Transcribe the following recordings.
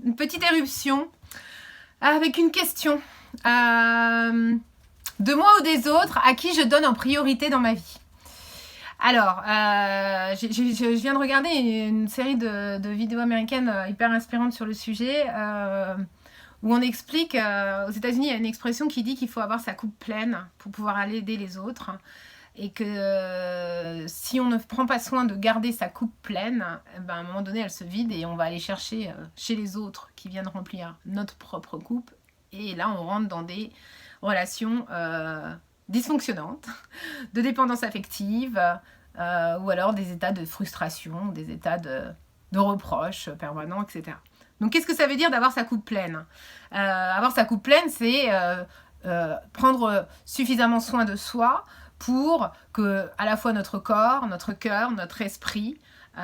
une petite éruption avec une question. De moi ou des autres, à qui je donne en priorité dans ma vie? Alors, je viens de regarder une série de vidéos américaines hyper inspirantes sur le sujet, où on explique, aux États-Unis, il y a une expression qui dit qu'il faut avoir sa coupe pleine pour pouvoir aller aider les autres. Et que si on ne prend pas soin de garder sa coupe pleine, à un moment donné, elle se vide et on va aller chercher chez les autres qui viennent remplir notre propre coupe. Et là, on rentre dans des relations dysfonctionnantes, de dépendance affective, ou alors des états de frustration, des états de reproche permanents, etc. Donc, qu'est-ce que ça veut dire d'avoir sa coupe pleine? Avoir sa coupe pleine, c'est prendre suffisamment soin de soi pour que à la fois notre corps, notre cœur, notre esprit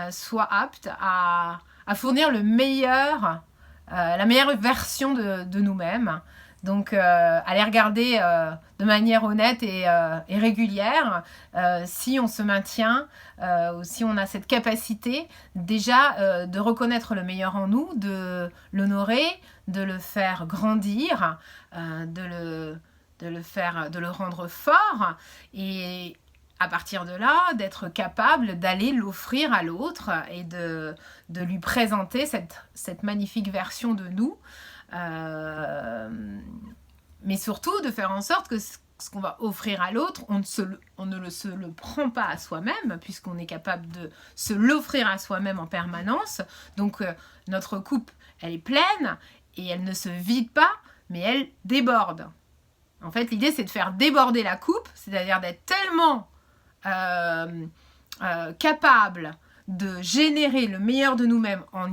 soient aptes à fournir la meilleure version de nous-mêmes. Donc, à les regarder de manière honnête et régulière, si on se maintient, ou si on a cette capacité déjà de reconnaître le meilleur en nous, de l'honorer, de le faire grandir, de le rendre fort, et à partir de là, d'être capable d'aller l'offrir à l'autre et de lui présenter cette magnifique version de nous, mais surtout de faire en sorte que ce qu'on va offrir à l'autre, on ne se le prend pas à soi-même, puisqu'on est capable de se l'offrir à soi-même en permanence. Donc notre coupe, elle est pleine, et elle ne se vide pas, mais elle déborde. En fait, l'idée, c'est de faire déborder la coupe, c'est-à-dire d'être tellement capable de générer le meilleur de nous-mêmes en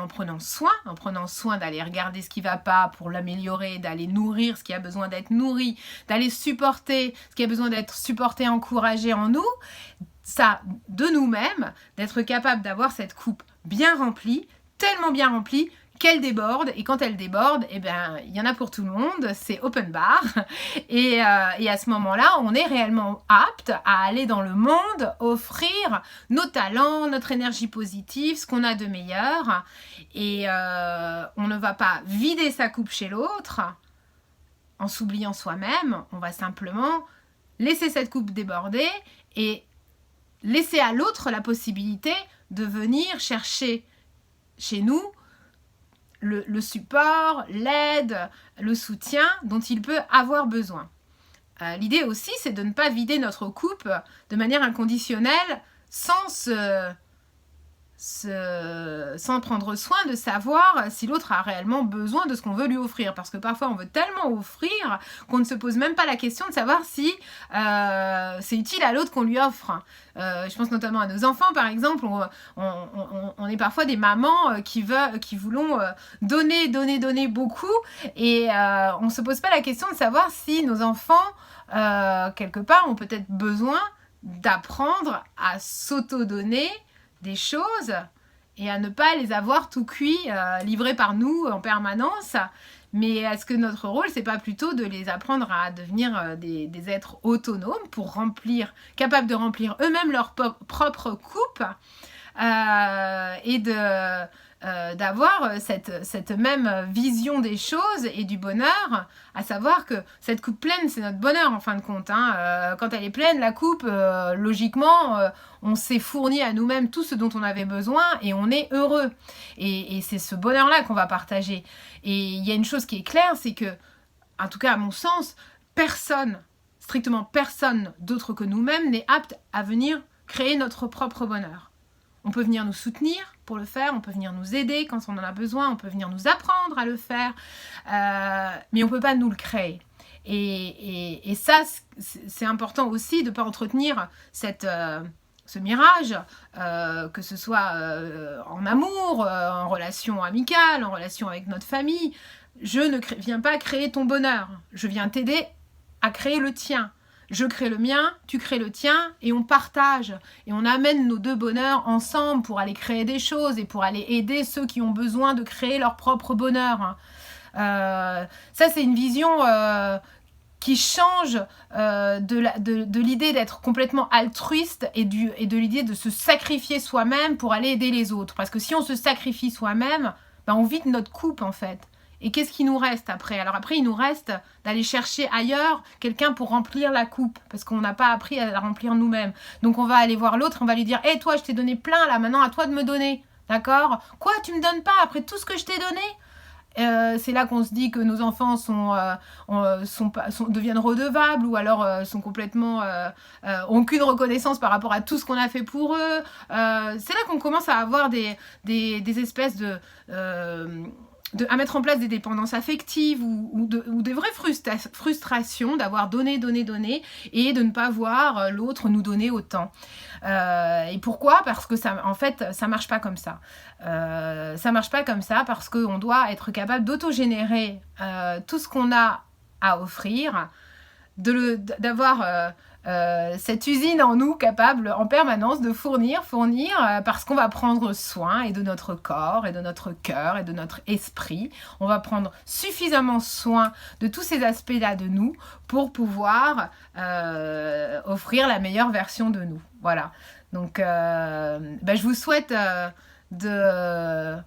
prenant soin d'aller regarder ce qui ne va pas pour l'améliorer, d'aller nourrir ce qui a besoin d'être nourri, d'aller supporter ce qui a besoin d'être supporté, encouragé en nous, ça, de nous-mêmes, d'être capable d'avoir cette coupe bien remplie, tellement bien remplie, qu'elle déborde, et quand elle déborde, il y en a pour tout le monde, c'est open bar, et à ce moment-là, on est réellement apte à aller dans le monde, offrir nos talents, notre énergie positive, ce qu'on a de meilleur, et on ne va pas vider sa coupe chez l'autre en s'oubliant soi-même, on va simplement laisser cette coupe déborder et laisser à l'autre la possibilité de venir chercher chez nous le support, l'aide, le soutien dont il peut avoir besoin. L'idée aussi, c'est de ne pas vider notre coupe de manière inconditionnelle sans prendre soin de savoir si l'autre a réellement besoin de ce qu'on veut lui offrir. Parce que parfois, on veut tellement offrir qu'on ne se pose même pas la question de savoir si c'est utile à l'autre qu'on lui offre. Je pense notamment à nos enfants, par exemple. On est parfois des mamans qui voulons donner beaucoup. Et on ne se pose pas la question de savoir si nos enfants, quelque part, ont peut-être besoin d'apprendre à s'auto-donner des choses et à ne pas les avoir tout cuits, livrés par nous en permanence. Mais est-ce que notre rôle, c'est pas plutôt de les apprendre à devenir des êtres autonomes pour capables de remplir eux-mêmes leur propre coupe, et d'avoir cette même vision des choses et du bonheur, à savoir que cette coupe pleine, c'est notre bonheur en fin de compte. Quand elle est pleine, la coupe, logiquement, on s'est fourni à nous-mêmes tout ce dont on avait besoin et on est heureux. Et c'est ce bonheur-là qu'on va partager. Et il y a une chose qui est claire, c'est que, en tout cas à mon sens, strictement personne d'autre que nous-mêmes n'est apte à venir créer notre propre bonheur. On peut venir nous soutenir pour le faire, on peut venir nous aider quand on en a besoin, on peut venir nous apprendre à le faire, mais on ne peut pas nous le créer. Et ça, c'est important aussi de ne pas entretenir ce mirage, que ce soit en amour, en relation amicale, en relation avec notre famille. Je ne viens pas créer ton bonheur, je viens t'aider à créer le tien. Je crée le mien, tu crées le tien, et on partage. Et on amène nos deux bonheurs ensemble pour aller créer des choses et pour aller aider ceux qui ont besoin de créer leur propre bonheur. Ça, c'est une vision qui change de l'idée d'être complètement altruiste et de l'idée de se sacrifier soi-même pour aller aider les autres. Parce que si on se sacrifie soi-même, ben on vide notre coupe en fait. Et qu'est-ce qui nous reste après? Alors après, il nous reste d'aller chercher ailleurs quelqu'un pour remplir la coupe, parce qu'on n'a pas appris à la remplir nous-mêmes. Donc on va aller voir l'autre, on va lui dire « Hé, toi, je t'ai donné plein, là, maintenant à toi de me donner. » D'accord? Quoi, tu me donnes pas après tout ce que je t'ai donné? C'est là qu'on se dit que nos enfants deviennent redevables ou alors sont complètement ont qu'une reconnaissance par rapport à tout ce qu'on a fait pour eux. C'est là qu'on commence à avoir des espèces à mettre en place des dépendances affectives ou des vraies frustrations d'avoir donné et de ne pas voir l'autre nous donner autant. Et pourquoi? Parce que en fait, ça marche pas comme ça. Ça marche pas comme ça parce qu'on doit être capable d'autogénérer tout ce qu'on a à offrir, d'avoir cette usine en nous capable en permanence de fournir parce qu'on va prendre soin et de notre corps et de notre cœur et de notre esprit. On va prendre suffisamment soin de tous ces aspects-là de nous pour pouvoir offrir la meilleure version de nous. Voilà. Donc, je vous souhaite de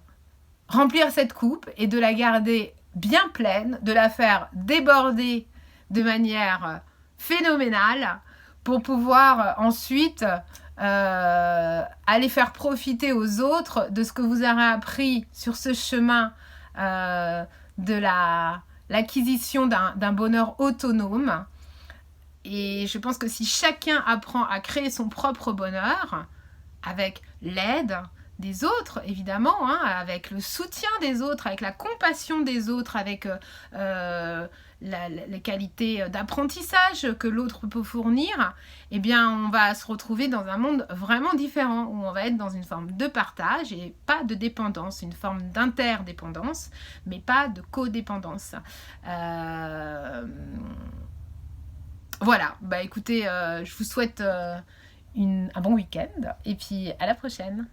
remplir cette coupe et de la garder bien pleine, de la faire déborder de manière phénoménale pour pouvoir ensuite aller faire profiter aux autres de ce que vous aurez appris sur ce chemin de l'acquisition d'un bonheur autonome. Et je pense que si chacun apprend à créer son propre bonheur avec l'aide des autres, évidemment, hein, avec le soutien des autres, avec la compassion des autres, avec les qualités d'apprentissage que l'autre peut fournir, eh bien, on va se retrouver dans un monde vraiment différent, où on va être dans une forme de partage et pas de dépendance, une forme d'interdépendance, mais pas de codépendance. Voilà, écoutez, je vous souhaite un bon week-end, et puis à la prochaine.